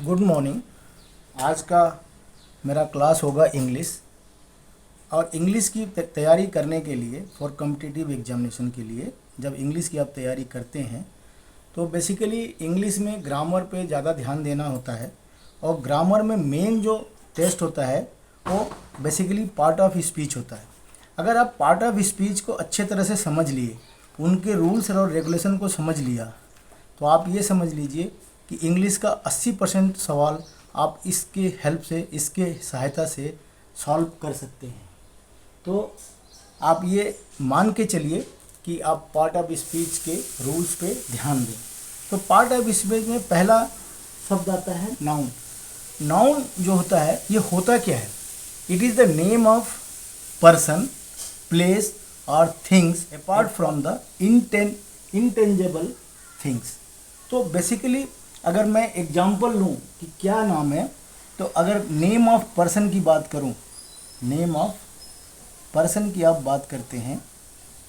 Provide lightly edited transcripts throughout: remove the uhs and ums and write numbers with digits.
Good morning. आज का मेरा क्लास होगा इंग्लिश। और इंग्लिश की तैयारी करने के लिए फॉर कॉम्पिटिटिव एग्जामिनेशन के लिए जब इंग्लिश की आप तैयारी करते हैं तो बेसिकली इंग्लिश में ग्रामर पे ज़्यादा ध्यान देना होता है। और ग्रामर में मेन जो टेस्ट होता है वो बेसिकली पार्ट ऑफ स्पीच होता है। अगर आप पार्ट ऑफ स्पीच को अच्छे तरह से समझ लिए, उनके रूल्स और रेगुलेशन को समझ लिया, तो आप ये समझ लीजिए कि इंग्लिश का 80% सवाल आप इसके हेल्प से, इसके सहायता से सॉल्व कर सकते हैं। तो आप ये मान के चलिए कि आप पार्ट ऑफ स्पीच के रूल्स पे ध्यान दें। तो पार्ट ऑफ स्पीच में पहला शब्द आता है नाउन। नाउन जो होता है ये होता क्या है? It is the name of person, place और things apart from the intangible things. तो बेसिकली अगर मैं एग्जांपल लूँ कि क्या नाम है, तो अगर नेम ऑफ पर्सन की बात करूँ, नेम ऑफ पर्सन की आप बात करते हैं,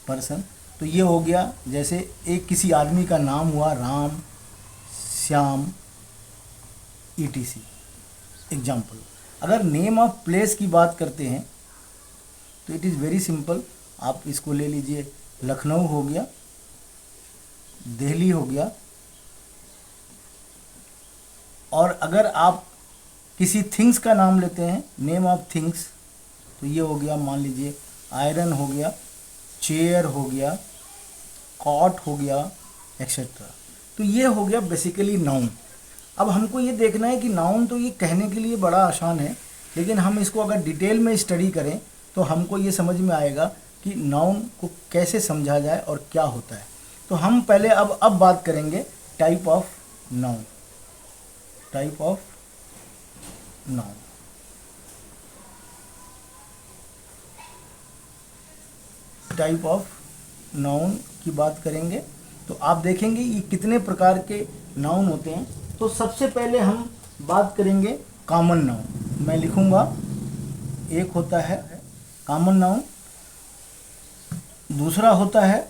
पर्सन, तो ये हो गया जैसे एक किसी आदमी का नाम हुआ राम, श्याम, ETC एग्जाम्पल। अगर नेम ऑफ प्लेस की बात करते हैं तो इट इज़ वेरी सिंपल। आप इसको ले लीजिए, लखनऊ हो गया, दिल्ली हो गया। और अगर आप किसी थिंग्स का नाम लेते हैं, नेम ऑफ थिंग्स, तो ये हो गया, मान लीजिए आयरन हो गया, चेयर हो गया, कॉट हो गया, एक्सेट्रा। तो ये हो गया बेसिकली नाउन। अब हमको ये देखना है कि नाउन तो ये कहने के लिए बड़ा आसान है, लेकिन हम इसको अगर डिटेल में स्टडी करें तो हमको ये समझ में आएगा कि नाउन को कैसे समझा जाए और क्या होता है। तो हम पहले अब बात करेंगे type of noun. Type of noun. Type of noun की बात करेंगे तो आप देखेंगे ये कितने प्रकार के नाउन होते हैं। तो सबसे पहले हम बात करेंगे कॉमन नाउन। मैं लिखूंगा, एक होता है कॉमन नाउन, दूसरा होता है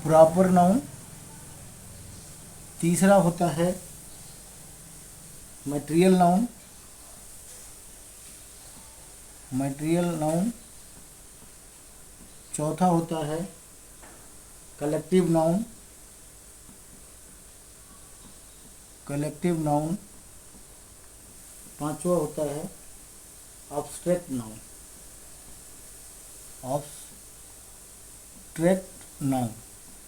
प्रॉपर नाउन, तीसरा होता है मटेरियल नाउन, मटेरियल नाउन, चौथा होता है कलेक्टिव नाउन, कलेक्टिव नाउन, पांचवा होता है abstract noun, abstract noun.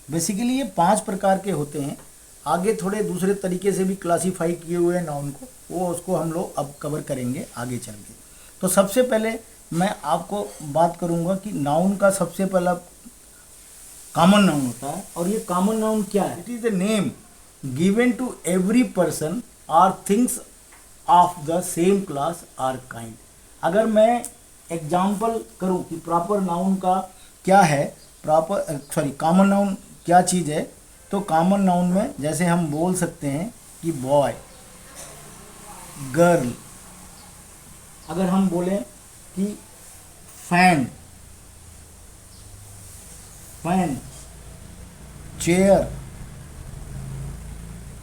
Basically ये 5 प्रकार के होते हैं। आगे थोड़े दूसरे तरीके से भी क्लासीफाई किए हुए हैं नाउन को, वो उसको हम लोग अब कवर करेंगे आगे चल के। तो सबसे पहले मैं आपको बात करूंगा कि नाउन का सबसे पहला कॉमन नाउन होता है। और ये कॉमन नाउन क्या है? It is the name given to every person और things of the same class और काइंड। अगर मैं एग्जाम्पल करूं कि प्रॉपर नाउन का क्या है, कॉमन नाउन क्या चीज़ है, तो कॉमन नाउन में जैसे हम बोल सकते हैं कि बॉय, गर्ल। अगर हम बोलें कि फैन, फैन, चेयर,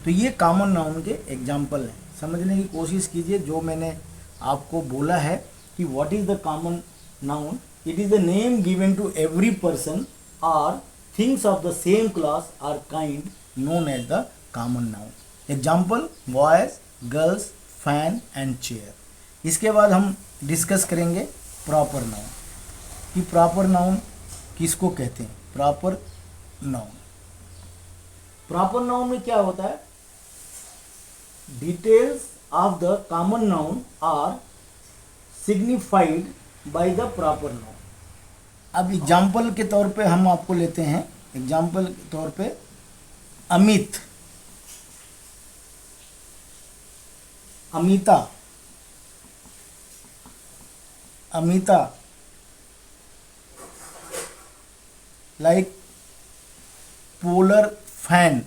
तो ये कॉमन नाउन के एग्जाम्पल हैं। समझने की कोशिश कीजिए जो मैंने आपको बोला है कि what is the common noun. It is the name given to every person और things of the same class और kind known as the common noun. Example boys, girls, fan and chair. इसके बाद हम डिस्कस करेंगे proper noun कि proper noun किसको कहते हैं। प्रॉपर नाउन, प्रॉपर नाउन में क्या होता है? Details of the common noun are signified by the proper noun. अब एग्जाम्पल के तौर पे हम आपको लेते हैं, एग्जाम्पल के तौर पे Amit, Amita, Amita, like polar fan.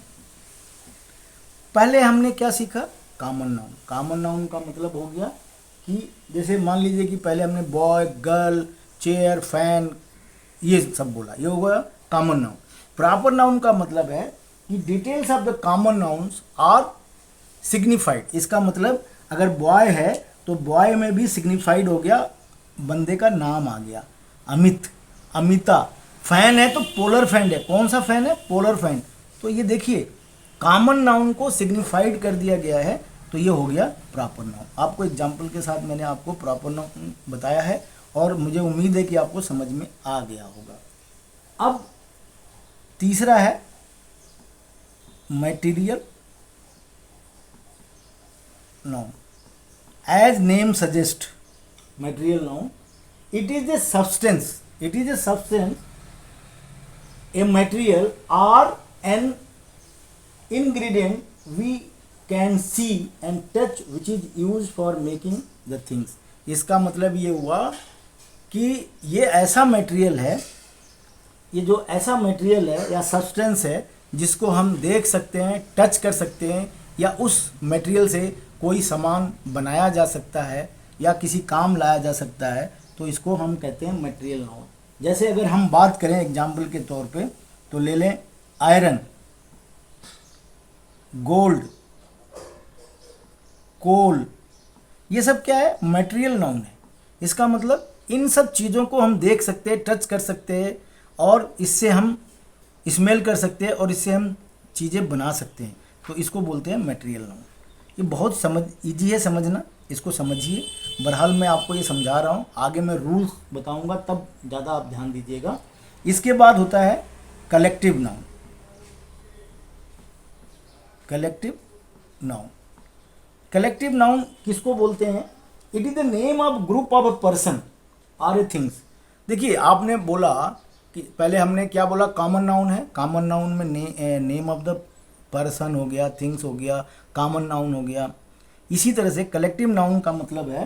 पहले हमने क्या सीखा? Common noun. कॉमन नाउन का मतलब हो गया कि जैसे मान लीजिए कि पहले हमने बॉय, गर्ल, चेयर, फैन, ये सब बोला, ये हो गया कॉमन नाउन। प्रॉपर नाउन का मतलब है कि details of the common nouns are signified. इसका मतलब अगर बॉय है तो बॉय में भी सिग्निफाइड हो गया, बंदे का नाम आ गया। अमित, अमिता। फैन है तो पोलर फैन है। कौन सा फैन है? Polar fan. तो ये देखिए कॉमन नाउन को सिग्निफाइड कर दिया गया है, तो ये हो गया प्रॉपर नाउन। आपको एग्जाम्पल के साथ मैंने आपको प्रॉपर नाउन बताया है और मुझे उम्मीद है कि आपको समझ में आ गया होगा। अब तीसरा है material noun. As name suggest, material noun, it is a substance, it is a substance, a material or an ingredient we can see and touch which is used for making the things। इसका मतलब ये हुआ कि ये ऐसा material है, ये जो ऐसा मटेरियल है या सब्सटेंस है जिसको हम देख सकते हैं, टच कर सकते हैं, या उस मटेरियल से कोई सामान बनाया जा सकता है या किसी काम लाया जा सकता है, तो इसको हम कहते हैं मटेरियल नाउन। जैसे अगर हम बात करें एग्जाम्पल के तौर पे तो ले लें आयरन, गोल्ड, कोल, ये सब क्या है? मटेरियल नाउन है। इसका मतलब इन सब चीज़ों को हम देख सकते हैं, टच कर सकते हैं और इससे हम स्मेल कर सकते हैं और इससे हम चीज़ें बना सकते हैं, तो इसको बोलते हैं मटेरियल नाउन। ये बहुत ईजी है समझना, इसको समझिए। बहरहाल मैं आपको ये समझा रहा हूँ, आगे मैं रूल्स बताऊँगा तब ज़्यादा आप ध्यान दीजिएगा। इसके बाद होता है collective noun. Collective noun, collective noun किसको बोलते हैं? It is the name of group of a person और ए थिंग्स। देखिए आपने बोला कि पहले हमने क्या बोला? कॉमन नाउन है। कॉमन नाउन में नेम ऑफ द पर्सन हो गया, थिंग्स हो गया, कॉमन नाउन हो गया। इसी तरह से कलेक्टिव नाउन का मतलब है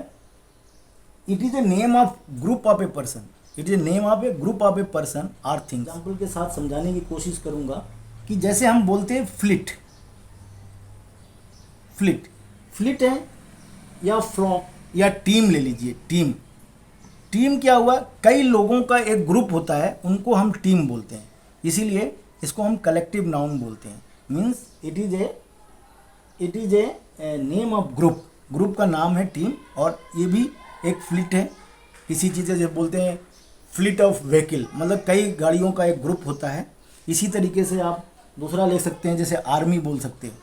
it is a name of group of a person, it is a name of a group of a person or things. Example के साथ समझाने की कोशिश करूंगा कि जैसे हम बोलते हैं फ्लिट, फ्लिट, फ्लिट है या फ्लॉक या टीम ले लीजिए। टीम, टीम क्या हुआ? कई लोगों का एक ग्रुप होता है, उनको हम टीम बोलते हैं, इसीलिए इसको हम कलेक्टिव नाउन बोलते हैं। Means it is a name of group, group का नाम है टीम, और ये भी एक फ्लीट है। किसी चीज़ से बोलते हैं फ्लीट ऑफ व्हीकल, मतलब कई गाड़ियों का एक ग्रुप होता है। इसी तरीके से आप दूसरा ले सकते हैं, जैसे आर्मी बोल सकते हैं।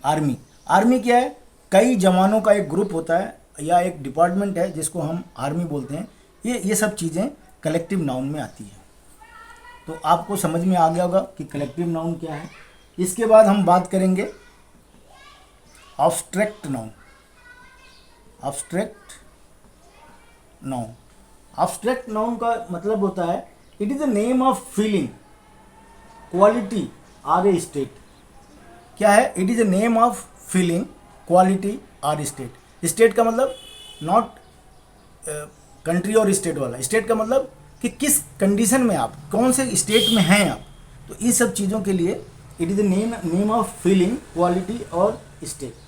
आर्मी, आर्मी क्या है? कई जवानों का एक ग्रुप होता है या एक डिपार्टमेंट है जिसको हम आर्मी बोलते हैं। ये सब चीज़ें कलेक्टिव नाउन में आती है। तो आपको समझ में आ गया होगा कि कलेक्टिव नाउन क्या है। इसके बाद हम बात करेंगे abstract noun. Abstract noun, abstract noun का मतलब होता है it is the name of feeling, quality or a state. क्या है? It is the name of feeling, quality or state. State का मतलब नॉट कंट्री और स्टेट वाला, स्टेट का मतलब कि किस कंडीशन में आप, कौन से स्टेट में हैं आप। तो इन सब चीज़ों के लिए it is the name of feeling, quality और स्टेट।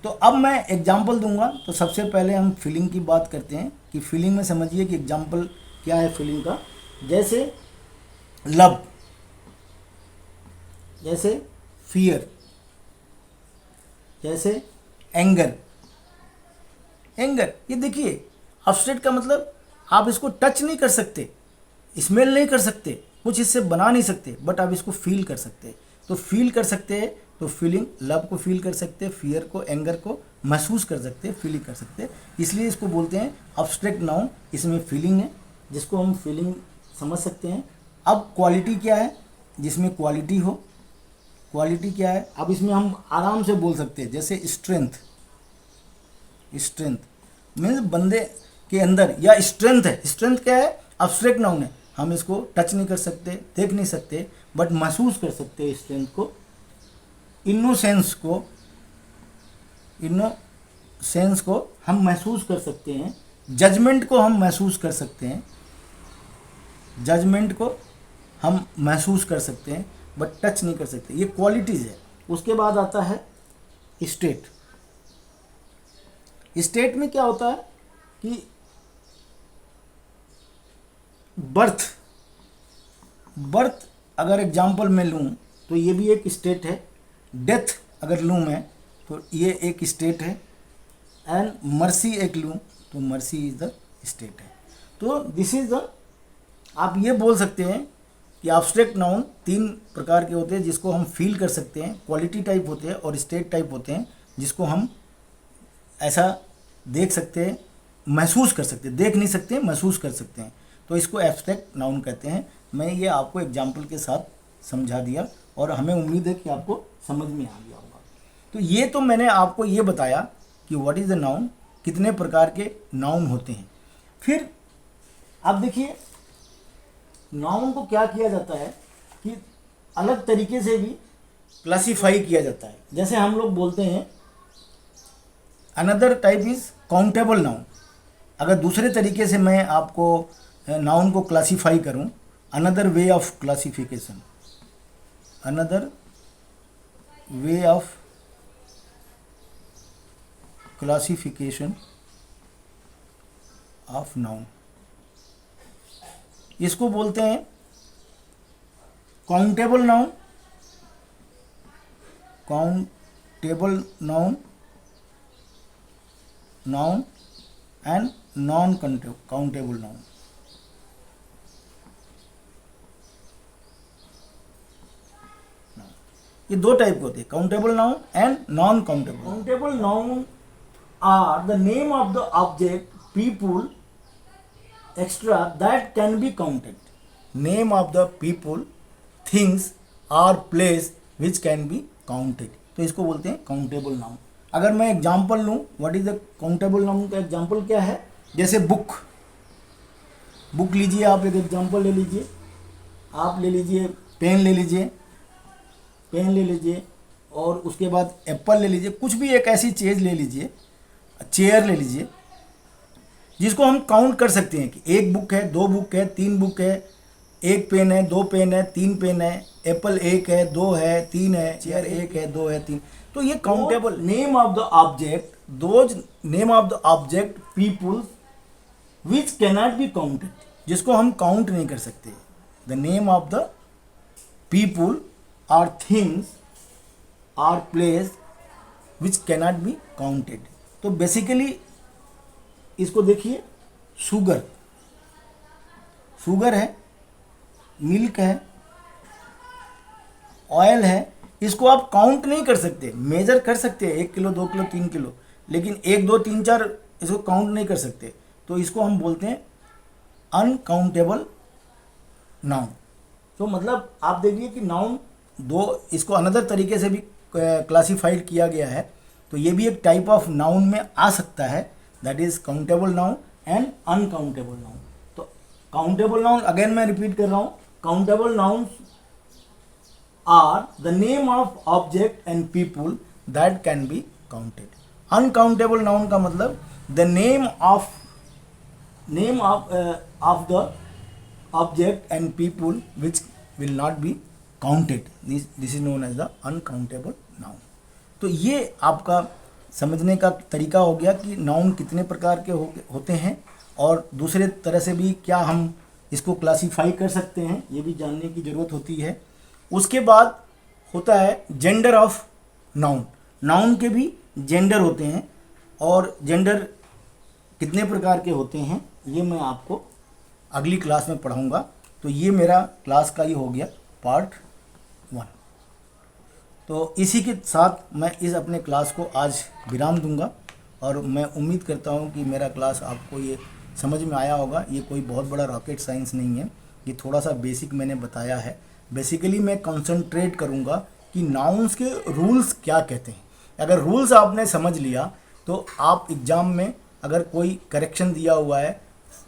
तो अब मैं एग्जाम्पल दूंगा। तो सबसे पहले हम फीलिंग की बात करते हैं कि फीलिंग में समझिए कि एग्जाम्पल क्या है फीलिंग का। जैसे लव, जैसे फियर, जैसे एंगर। एंगर, ये देखिए एब्स्ट्रैक्ट का मतलब आप इसको टच नहीं कर सकते, स्मेल नहीं कर सकते, कुछ इससे बना नहीं सकते, बट आप इसको फील कर सकते हैं। तो फील कर सकते हैं, तो फीलिंग, लव को फील कर सकते हैं, फियर को, एंगर को महसूस कर सकते हैं, फील कर सकते हैं, इसलिए इसको बोलते हैं एब्स्ट्रैक्ट नाउन। इसमें फीलिंग है जिसको हम फीलिंग समझ सकते हैं। अब क्वालिटी क्या है? जिसमें क्वालिटी हो। क्वालिटी क्या है? अब इसमें हम आराम से बोल सकते हैं, जैसे स्ट्रेंथ। स्ट्रेंथ मीन्स बंदे के अंदर या स्ट्रेंथ है। स्ट्रेंथ क्या है? एब्स्ट्रैक्ट नाउन है। हम इसको टच नहीं कर सकते, देख नहीं सकते, बट महसूस कर सकते हैं स्ट्रेंथ को। इनोसेंस को हम महसूस कर सकते हैं। जजमेंट को हम महसूस कर सकते हैं, जजमेंट को हम महसूस कर सकते हैं, बट टच नहीं कर सकते। ये क्वालिटीज़ है। उसके बाद आता है स्टेट। स्टेट में क्या होता है कि बर्थ अगर एग्जाम्पल मैं लूँ तो ये भी एक स्टेट है। डेथ अगर लूँ मैं तो ये एक स्टेट है। एंड मर्सी एक लूँ तो मर्सी इज़ द स्टेट है। तो दिस इज़ द, आप ये बोल सकते हैं कि एब्स्ट्रैक्ट नाउन 3 प्रकार के होते हैं जिसको हम फील कर सकते हैं। क्वालिटी टाइप होते हैं और स्टेट टाइप होते हैं जिसको हम ऐसा देख सकते हैं, महसूस कर सकते हैं, देख नहीं सकते, महसूस कर सकते हैं। तो इसको एब्स्ट्रैक्ट नाउन कहते हैं। मैं ये आपको एग्जाम्पल के साथ समझा दिया और हमें उम्मीद है कि आपको समझ में आ गया होगा। तो ये तो मैंने आपको ये बताया कि व्हाट इज़ द नाउन, कितने प्रकार के नाउन होते हैं। फिर आप देखिए नाउन को क्या किया जाता है कि अलग तरीके से भी क्लासीफाई किया जाता है। जैसे हम लोग बोलते हैं another type is countable noun. अगर दूसरे तरीके से मैं आपको नाउन को क्लासीफाई करूं, another way of classification, another way of classification of noun, इसको बोलते हैं countable noun, countable noun, noun and non countable noun. ये 2 टाइप के होते हैं, countable noun and non countable. Countable noun are the name of the object, people, extra that can be counted. Name of the people, things or place which can be counted. तो इसको बोलते हैं countable noun. अगर मैं example लूँ, what is the countable noun का example क्या है? जैसे बुक, बुक लीजिए, आप एक एग्जाम्पल ले लीजिए। आप ले लीजिए पेन, ले लीजिए पेन ले लीजिए, और उसके बाद एप्पल ले लीजिए, कुछ भी एक ऐसी चीज़ ले लीजिए, चेयर ले लीजिए, जिसको हम काउंट कर सकते हैं कि 1 बुक है, 2 बुक है, 3 बुक है, 1 पेन है, 2 पेन है, 3 पेन है, एप्पल 1 है, 2 है, 3 है, चेयर 1 है, 2 है, 3। तो ये countable. Name of the object, those name of the object, people which cannot be counted, जिसको हम काउंट नहीं कर सकते। The name of the people or things or place which cannot be counted. तो बेसिकली इसको देखिए, शुगर, शुगर है, milk है, ऑयल है, इसको आप काउंट नहीं कर सकते। मेजर कर सकते हैं 1 किलो, 2 किलो, 3 किलो, लेकिन 1, 2, 3, 4 इसको काउंट नहीं कर सकते। तो इसको हम बोलते हैं अनकाउंटेबल नाउन। तो मतलब आप देखिए कि नाउन 2, इसको अनदर तरीके से भी क्लासिफाइड किया गया है। तो ये भी एक टाइप ऑफ नाउन में आ सकता है, that is countable noun and uncountable noun. तो काउंटेबल नाउन, अगेन मैं रिपीट कर रहा हूँ, countable noun are the name of object and people that can be counted. Uncountable noun का मतलब the name of the object and people which will not be counted, this is known as the uncountable noun. तो ये आपका समझने का तरीका हो गया कि नाउन कितने प्रकार के होते हैं, और दूसरे तरह से भी क्या हम इसको क्लासीफाई कर सकते हैं, ये भी जानने की ज़रूरत होती है। उसके बाद होता है जेंडर ऑफ नाउन। नाउन के भी जेंडर होते हैं, और जेंडर कितने प्रकार के होते हैं ये मैं आपको अगली क्लास में पढ़ाऊँगा। तो ये मेरा क्लास का ही हो गया पार्ट 1। तो इसी के साथ मैं इस अपने क्लास को आज विराम दूंगा, और मैं उम्मीद करता हूँ कि मेरा क्लास आपको ये समझ में आया होगा। ये कोई बहुत बड़ा रॉकेट साइंस नहीं है, ये थोड़ा सा बेसिक मैंने बताया है। बेसिकली मैं कंसंट्रेट करूँगा कि नाउन्स के रूल्स क्या कहते हैं। अगर रूल्स आपने समझ लिया तो आप एग्ज़ाम में अगर कोई करेक्शन दिया हुआ है,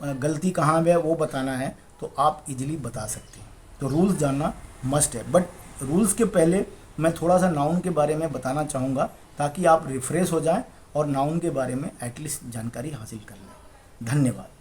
गलती कहाँ पे है वो बताना है, तो आप इजीली बता सकते हैं। तो रूल्स जानना मस्ट है। बट रूल्स के पहले मैं थोड़ा सा नाउन के बारे में बताना चाहूँगा, ताकि आप रिफ्रेश हो जाएं और नाउन के बारे में एटलीस्ट जानकारी हासिल कर लें। धन्यवाद।